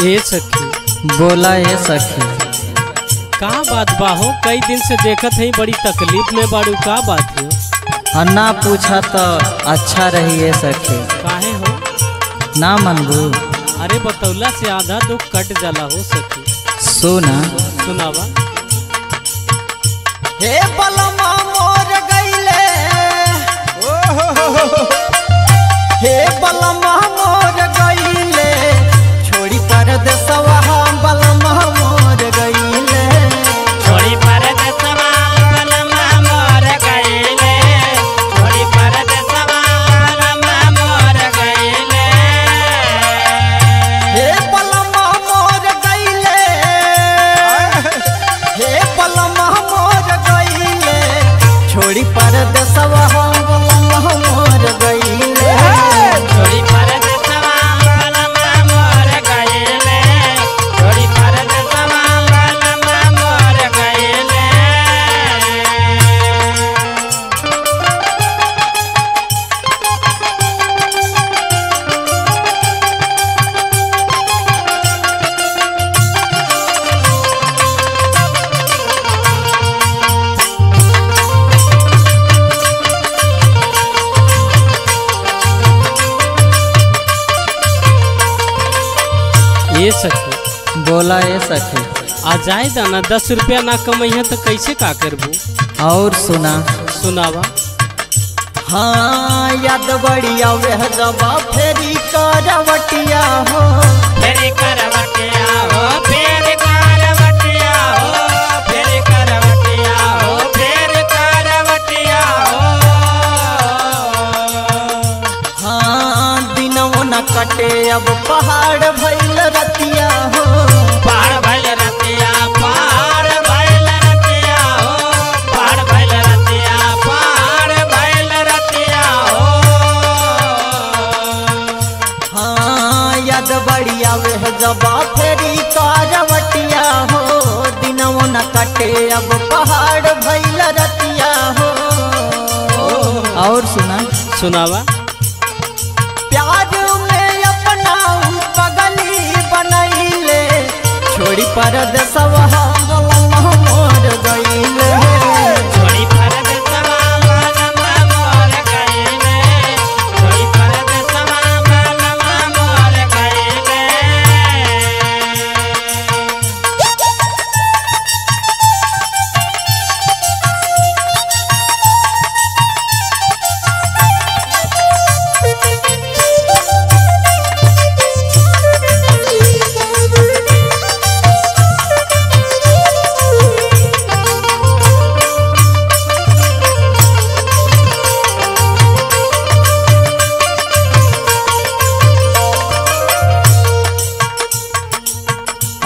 ए सखी बोला ए सखी। का बात बा हो? कई दिन से देखत है बड़ी तकलीफ में बाड़ू, का बात है? अन्ना पूछा तो अच्छा रही ए सखी। काहे हो? ना मनबू? अरे बतौला से आधा दुख कट जाला हो सखी। सुना सुनावा। हे बलमा मोर गईले, हे बलमा मोर गईले, छोड़ी परदेसवा बलमा मोर गईले, छोड़ी परदेसवा बलमा मोर गईले, छोड़ी परदेसवा बलमा मोर गईले। हे बलमा मोर गईले, हे बलमा मोर गईले, छोड़ी परदेसवा बलमा मोर गईले, छोड़ी परदेसवा बलमा मोर गईले, छोड़ी परदेसवा बलमा मोर गईले। ए सखी बोला ए सखी। आ जाए दाना 10 रुपया ना कमैया तो कैसे का करबू? और सुना सुनावा। हाँ याद बढ़िया वह जबा फेरी करवटिया हो, फेरी करवटिया हो, फेरी करवटिया हो, फेरी करवटिया हो, फेरी करवटिया हो। हाँ दिनों न कटे अब पहाड़ भइल रतिया हो, पहाड़ भइल रतिया, पहाड़ भइल रतिया हो, पहाड़ भइल रतिया, पहाड़ भइल रतिया हो। हाँ याद बढ़िया वह जबा फेरी करवटिया हो, दिनों न कटे अब पहाड़ भइल रतिया हो। और सुना सुनावा। प्यार में अपना पगली बनैले, छोड़ी परदेसवा बलमा मोर गईले, छोड़ी परदेसवा बलमा मोर गईले, छोड़ी परदेसवा बलमा मोर गईले।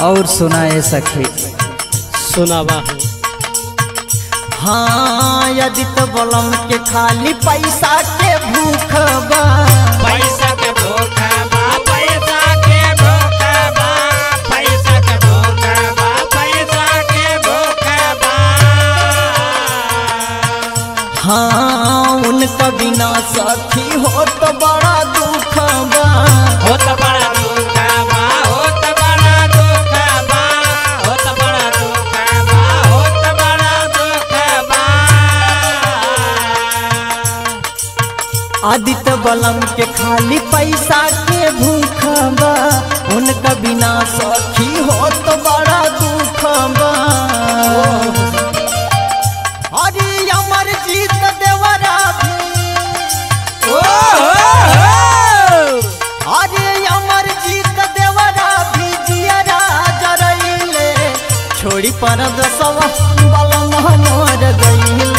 और सुना ए सखी। सुनावा हो। हाँ यदि तो बलम के खाली पैसा के भूख बा, पैसा के भूखा बा, पैसा के भूखा बा, पैसा के भूखा बा, पैसा के भूखा बा। हाँ उनका बिना सखी हो तो बड़ा दुख बा, हो तो बड़ा दुखा बा, हो तो बड़ा दुखा बा, हो तो बड़ा दुखा बा, हो तो बड़ा दुखा बा। आदित्य बलम के खाली पैसा के भूख बा, उनका बिना सखी हो तो बड़ा दुख बा। अरे अमर जीत देवरा भी, अरे अमर जीत देवरा भी जियरा जरैले, छोड़ी परदेसवा बलमा मोर गईले,